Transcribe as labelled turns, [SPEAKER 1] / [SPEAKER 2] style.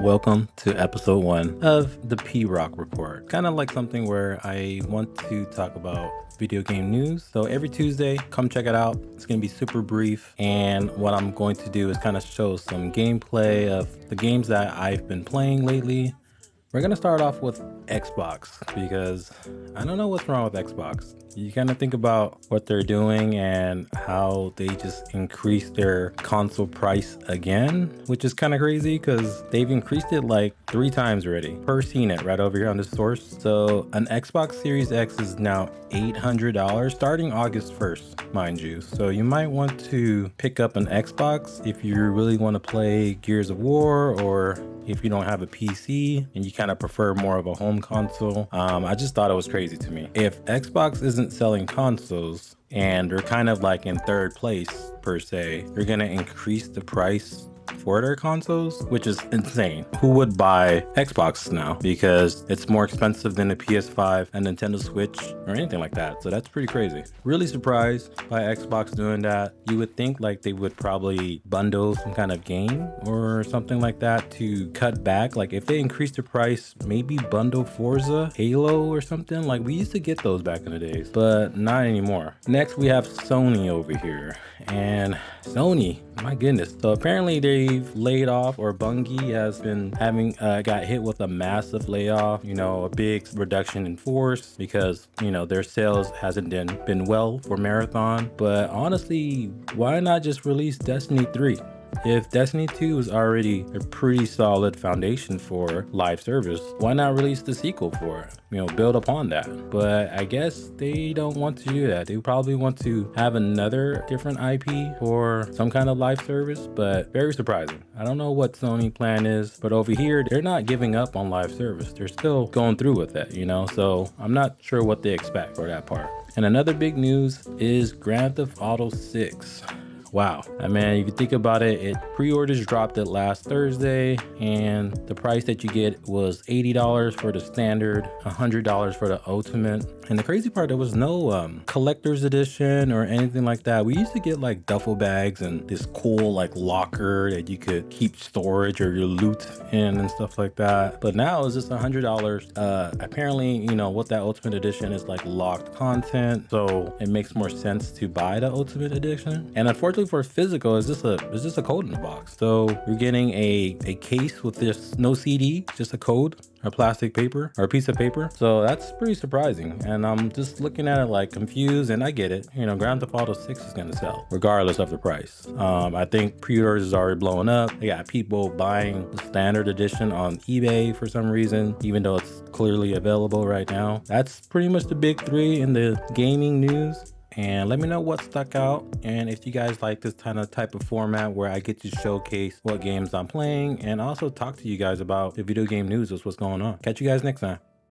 [SPEAKER 1] Welcome to episode 1 of the P-Rock Report. Kind of like something where I want to talk about video game news. So every Tuesday, come check it out. It's going to be super brief. And what I'm going to do is kind of show some gameplay of the games that I've been playing lately. We're going to start off with Xbox because I don't know what's wrong with Xbox. You kind of think about what they're doing and how they just increased their console price again, which is kind of crazy because they've increased it like 3 times already. Per CNET right over here on the source. So an Xbox Series X is now $800 starting August 1st, mind you. So you might want to pick up an Xbox if you really want to play Gears of War, or if you don't have a PC and you kind of prefer more of a home console. I just thought it was crazy to me. If Xbox isn't selling consoles and they're kind of like in third place per se, you're gonna increase the price for their consoles, which is insane. Who would buy Xbox now? Because it's more expensive than a PS5 and Nintendo Switch or anything like that. So that's pretty crazy. Really surprised by Xbox doing that. You would think like they would probably bundle some kind of game or something like that to cut back. Like if they increase the price, maybe bundle Forza, Halo or something. Like we used to get those back in the days, but not anymore. Next we have Sony over here, and Sony, my goodness. So apparently they've laid off, or Bungie has been having got hit with a massive layoff, a big reduction in force because their sales hasn't been well for Marathon. But honestly, why not just release Destiny 3? If Destiny 2 is already a pretty solid foundation for live service, why not release the sequel for it? Build upon that. But I guess they don't want to do that. They probably want to have another different IP for some kind of live service, but very surprising. I don't know what Sony plan is, but over here, they're not giving up on live service. They're still going through with it, so I'm not sure what they expect for that part. And another big news is Grand Theft Auto 6. Wow. I mean, if you think about it, pre-orders dropped it last Thursday, and the price that you get was $80 for the standard, $100 for the ultimate. And the crazy part, there was no collector's edition or anything like that. We used to get like duffel bags and this cool like locker that you could keep storage or your loot in and stuff like that. But now it's just $100. Apparently, what that ultimate edition is like locked content, so it makes more sense to buy the ultimate edition. And unfortunately for physical, it's just a code in the box. So you're getting a case with this no CD, just a code, or plastic paper, or a piece of paper. So that's pretty surprising. And I'm just looking at it like confused, and I get it. Grand Theft Auto 6 is gonna sell regardless of the price. I think pre-orders is already blowing up. They got people buying the standard edition on eBay for some reason, even though it's clearly available right now. That's pretty much the big 3 in the gaming news. And let me know what stuck out, and if you guys like this kind of type of format where I get to showcase what games I'm playing and also talk to you guys about the video game news, is what's going on. Catch you guys next time.